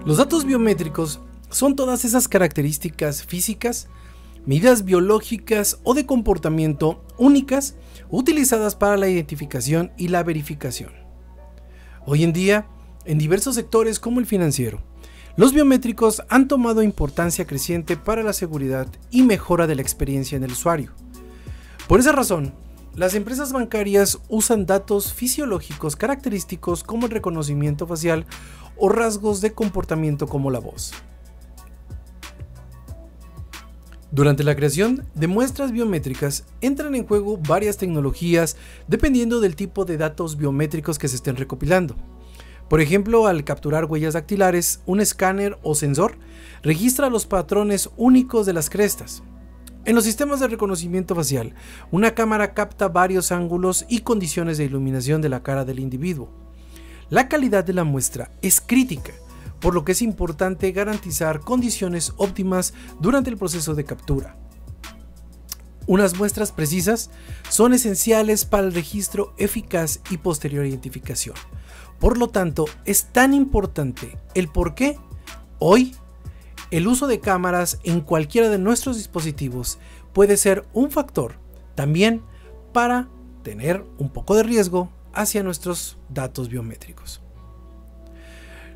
Los datos biométricos son todas esas características físicas, medidas biológicas o de comportamiento únicas utilizadas para la identificación y la verificación. Hoy en día, en diversos sectores como el financiero, los biométricos han tomado importancia creciente para la seguridad y mejora de la experiencia en el usuario. Por esa razón, las empresas bancarias usan datos fisiológicos característicos como el reconocimiento facial o rasgos de comportamiento como la voz. Durante la creación de muestras biométricas entran en juego varias tecnologías dependiendo del tipo de datos biométricos que se estén recopilando. Por ejemplo, al capturar huellas dactilares, un escáner o sensor registra los patrones únicos de las crestas. En los sistemas de reconocimiento facial, una cámara capta varios ángulos y condiciones de iluminación de la cara del individuo. La calidad de la muestra es crítica, por lo que es importante garantizar condiciones óptimas durante el proceso de captura. Unas muestras precisas son esenciales para el registro eficaz y posterior identificación. Por lo tanto, es tan importante el por qué hoy el uso de cámaras en cualquiera de nuestros dispositivos puede ser un factor también para tener un poco de riesgo hacia nuestros datos biométricos.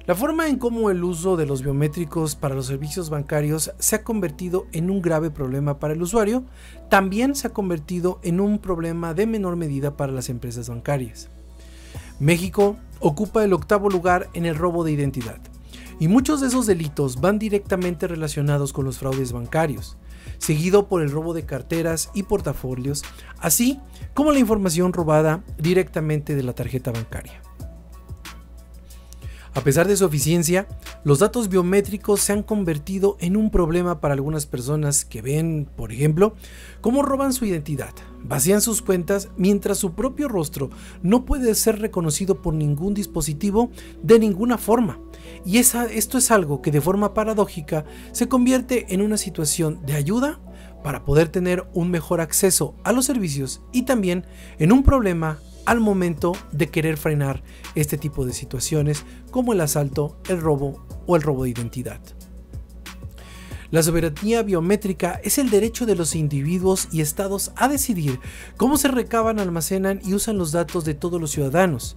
La forma en cómo el uso de los biométricos para los servicios bancarios se ha convertido en un grave problema para el usuario, también se ha convertido en un problema de menor medida para las empresas bancarias. México ocupa el 8º lugar en el robo de identidad, y muchos de esos delitos van directamente relacionados con los fraudes bancarios, seguido por el robo de carteras y portafolios, así como la información robada directamente de la tarjeta bancaria. A pesar de su eficiencia, los datos biométricos se han convertido en un problema para algunas personas que ven, por ejemplo, cómo roban su identidad, vacían sus cuentas mientras su propio rostro no puede ser reconocido por ningún dispositivo de ninguna forma. Y esto es algo que de forma paradójica se convierte en una situación de ayuda para poder tener un mejor acceso a los servicios y también en un problema al momento de querer frenar este tipo de situaciones como el asalto, el robo o el robo de identidad. La soberanía biométrica es el derecho de los individuos y estados a decidir cómo se recaban, almacenan y usan los datos de todos los ciudadanos.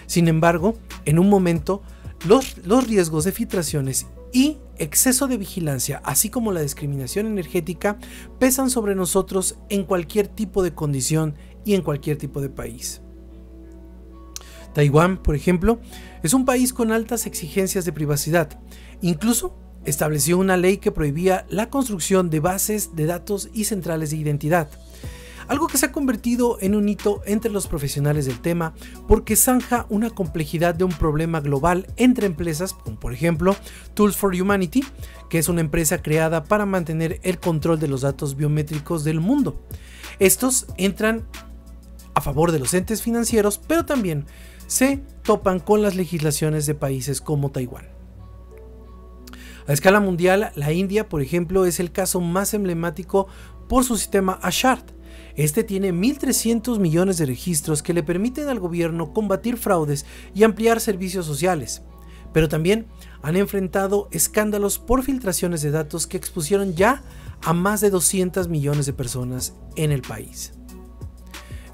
Sin embargo, en un momento, los riesgos de filtraciones y exceso de vigilancia, así como la discriminación energética, pesan sobre nosotros en cualquier tipo de condición y en cualquier tipo de país. Taiwán, por ejemplo, es un país con altas exigencias de privacidad. Incluso estableció una ley que prohibía la construcción de bases de datos y centrales de identidad, algo que se ha convertido en un hito entre los profesionales del tema porque zanja una complejidad de un problema global entre empresas, como por ejemplo Tools for Humanity, que es una empresa creada para mantener el control de los datos biométricos del mundo. Estos entran a favor de los entes financieros, pero también se topan con las legislaciones de países como Taiwán. A escala mundial, la India, por ejemplo, es el caso más emblemático por su sistema Ashard. Este tiene 1.300 millones de registros que le permiten al gobierno combatir fraudes y ampliar servicios sociales, pero también han enfrentado escándalos por filtraciones de datos que expusieron ya a más de 200 millones de personas en el país.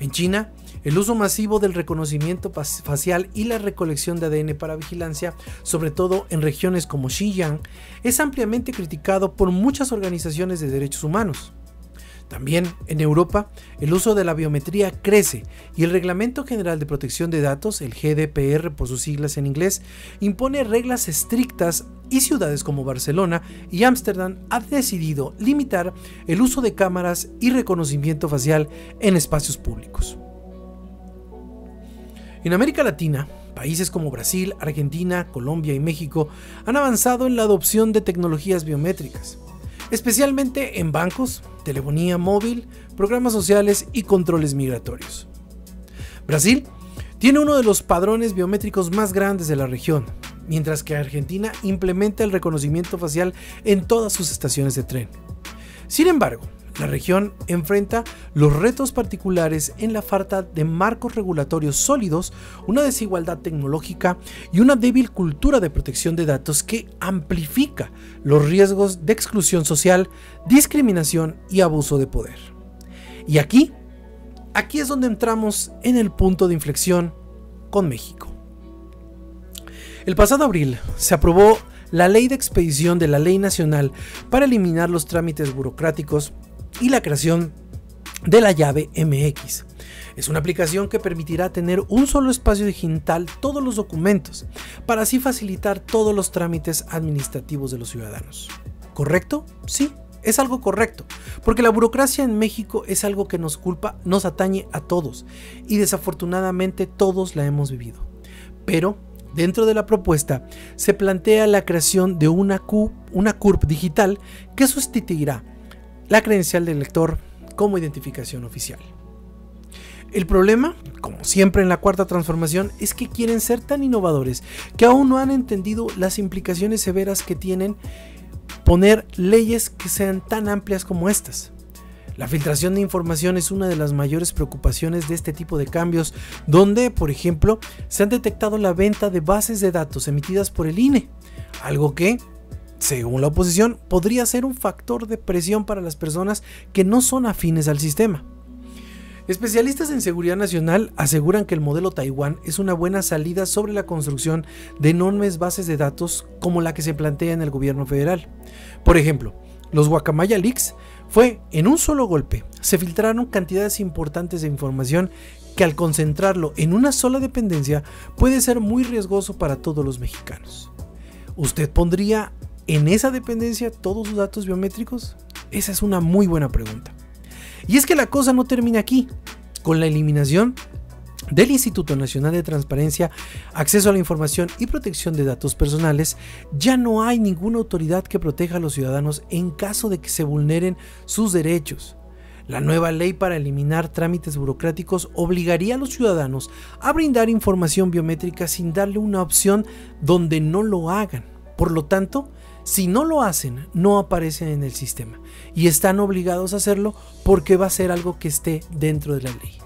En China, el uso masivo del reconocimiento facial y la recolección de ADN para vigilancia, sobre todo en regiones como Xinjiang, es ampliamente criticado por muchas organizaciones de derechos humanos. También en Europa, el uso de la biometría crece y el Reglamento General de Protección de Datos, el GDPR por sus siglas en inglés, impone reglas estrictas y ciudades como Barcelona y Ámsterdam han decidido limitar el uso de cámaras y reconocimiento facial en espacios públicos. En América Latina, países como Brasil, Argentina, Colombia y México han avanzado en la adopción de tecnologías biométricas, especialmente en bancos, telefonía móvil, programas sociales y controles migratorios. Brasil tiene uno de los padrones biométricos más grandes de la región, mientras que Argentina implementa el reconocimiento facial en todas sus estaciones de tren. Sin embargo, La región enfrenta los retos particulares en la falta de marcos regulatorios sólidos, una desigualdad tecnológica y una débil cultura de protección de datos que amplifica los riesgos de exclusión social, discriminación y abuso de poder. Y aquí es donde entramos en el punto de inflexión con México. El pasado abril se aprobó la Ley de Expedición de la Ley Nacional para eliminar los trámites burocráticos y la creación de la llave MX. Es una aplicación que permitirá tener un solo espacio digital todos los documentos, para así facilitar todos los trámites administrativos de los ciudadanos. ¿Correcto? Sí, es algo correcto, porque la burocracia en México es algo que nos atañe a todos, y desafortunadamente todos la hemos vivido. Pero dentro de la propuesta se plantea la creación de una CURP digital que sustituirá la credencial del lector como identificación oficial. El problema, como siempre en la cuarta transformación, es que quieren ser tan innovadores que aún no han entendido las implicaciones severas que tienen poner leyes que sean tan amplias como estas. La filtración de información es una de las mayores preocupaciones de este tipo de cambios, donde, por ejemplo, se han detectado la venta de bases de datos emitidas por el INE, algo que, según la oposición, podría ser un factor de presión para las personas que no son afines al sistema. Especialistas en seguridad nacional aseguran que el modelo Taiwán es una buena salida sobre la construcción de enormes bases de datos como la que se plantea en el gobierno federal. Por ejemplo, los Guacamaya Leaks fue en un solo golpe, se filtraron cantidades importantes de información que al concentrarlo en una sola dependencia puede ser muy riesgoso para todos los mexicanos. ¿Usted pondría en esa dependencia todos sus datos biométricos? Esa es una muy buena pregunta. Y es que la cosa no termina aquí. Con la eliminación del Instituto Nacional de Transparencia, Acceso a la Información y Protección de Datos Personales, ya no hay ninguna autoridad que proteja a los ciudadanos en caso de que se vulneren sus derechos. La nueva ley para eliminar trámites burocráticos obligaría a los ciudadanos a brindar información biométrica sin darle una opción donde no lo hagan. Por lo tanto, si no lo hacen, no aparecen en el sistema y están obligados a hacerlo porque va a ser algo que esté dentro de la ley.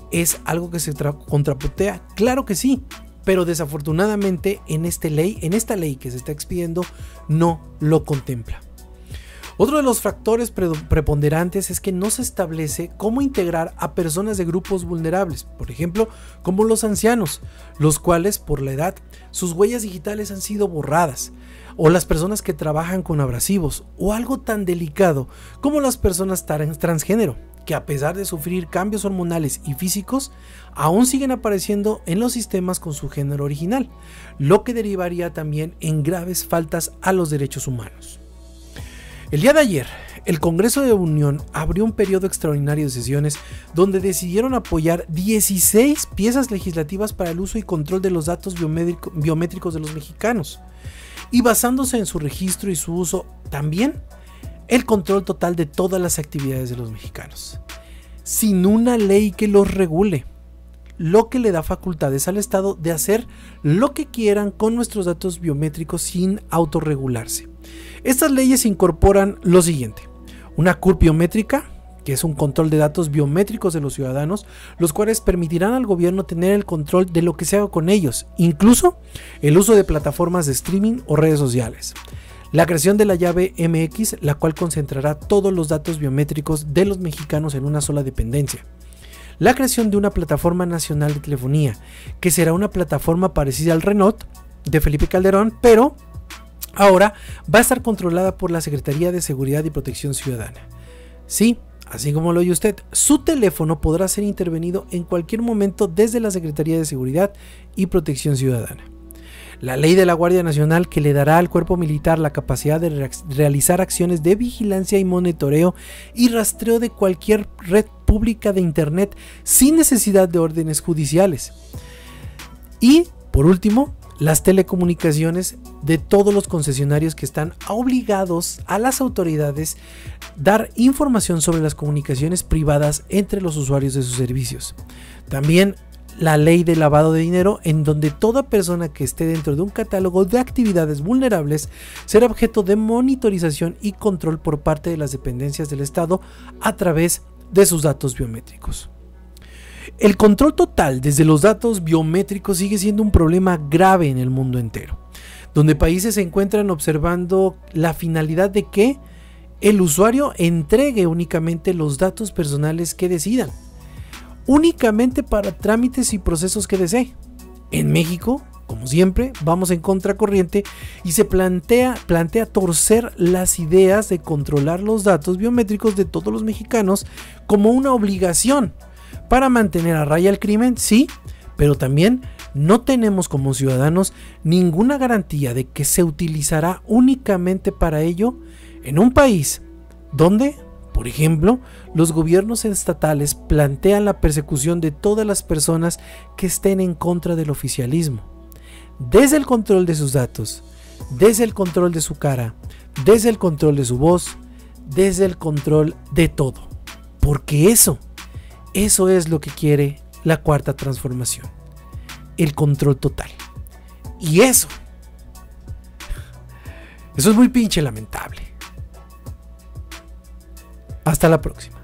¿Es algo que se contraputea? Claro que sí, pero desafortunadamente en esta ley que se está expidiendo no lo contempla. Otro de los factores preponderantes es que no se establece cómo integrar a personas de grupos vulnerables, por ejemplo, como los ancianos, los cuales por la edad sus huellas digitales han sido borradas, o las personas que trabajan con abrasivos, o algo tan delicado como las personas transgénero, que a pesar de sufrir cambios hormonales y físicos, aún siguen apareciendo en los sistemas con su género original, lo que derivaría también en graves faltas a los derechos humanos. El día de ayer, el Congreso de la Unión abrió un periodo extraordinario de sesiones donde decidieron apoyar 16 piezas legislativas para el uso y control de los datos biométricos de los mexicanos, y basándose en su registro y su uso también el control total de todas las actividades de los mexicanos, sin una ley que los regule, lo que le da facultades al Estado de hacer lo que quieran con nuestros datos biométricos sin autorregularse. Estas leyes incorporan lo siguiente: una CURP biométrica, que es un control de datos biométricos de los ciudadanos, los cuales permitirán al gobierno tener el control de lo que se haga con ellos, incluso el uso de plataformas de streaming o redes sociales. La creación de la llave MX, la cual concentrará todos los datos biométricos de los mexicanos en una sola dependencia. La creación de una plataforma nacional de telefonía, que será una plataforma parecida al RENOT de Felipe Calderón, pero ahora va a estar controlada por la Secretaría de Seguridad y Protección Ciudadana. Sí, así como lo oye usted, su teléfono podrá ser intervenido en cualquier momento desde la Secretaría de Seguridad y Protección Ciudadana. La ley de la Guardia Nacional, que le dará al cuerpo militar la capacidad de realizar acciones de vigilancia y monitoreo y rastreo de cualquier red pública de internet sin necesidad de órdenes judiciales. Y, por último, las telecomunicaciones de todos los concesionarios que están obligados a las autoridades dar información sobre las comunicaciones privadas entre los usuarios de sus servicios. También la ley de lavado de dinero, en donde toda persona que esté dentro de un catálogo de actividades vulnerables será objeto de monitorización y control por parte de las dependencias del Estado a través de sus datos biométricos. El control total desde los datos biométricos sigue siendo un problema grave en el mundo entero, donde países se encuentran observando la finalidad de que el usuario entregue únicamente los datos personales que decidan, únicamente para trámites y procesos que desee. En México, como siempre, vamos en contracorriente y se plantea torcer las ideas de controlar los datos biométricos de todos los mexicanos como una obligación para mantener a raya el crimen, sí, pero también no tenemos como ciudadanos ninguna garantía de que se utilizará únicamente para ello en un país donde, por ejemplo, los gobiernos estatales plantean la persecución de todas las personas que estén en contra del oficialismo, desde el control de sus datos, desde el control de su cara, desde el control de su voz, desde el control de todo. Porque eso es lo que quiere la cuarta transformación, el control total. Y eso es muy pinche lamentable. Hasta la próxima.